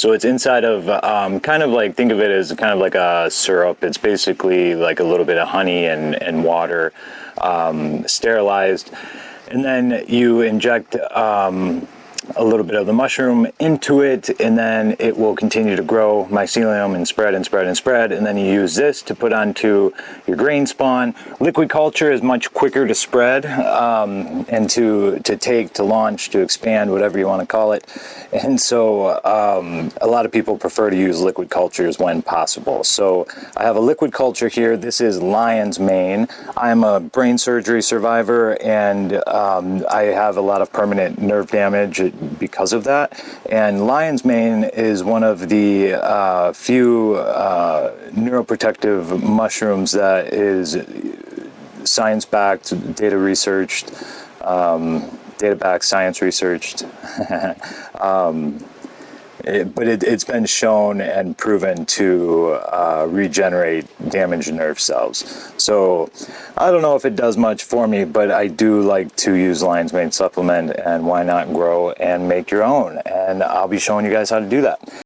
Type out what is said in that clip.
So it's inside of kind of like, think of it as kind of like a syrup. It's basically like a little bit of honey and water, sterilized. And then you inject a little bit of the mushroom into it, and then it will continue to grow mycelium and spread and spread and spread. And then you use this to put onto your grain spawn. Liquid culture is much quicker to spread and to take, to launch, to expand, whatever you want to call it. And so a lot of people prefer to use liquid cultures when possible. So I have a liquid culture here. This is lion's mane. I'm a brain surgery survivor, and I have a lot of permanent nerve damage because of that. And lion's mane is one of the few neuroprotective mushrooms that is science-backed, data researched, data-backed, science researched. But it's been shown and proven to regenerate damaged nerve cells. So I don't know if it does much for me, but I do like to use lion's mane supplement, and why not grow and make your own? And I'll be showing you guys how to do that.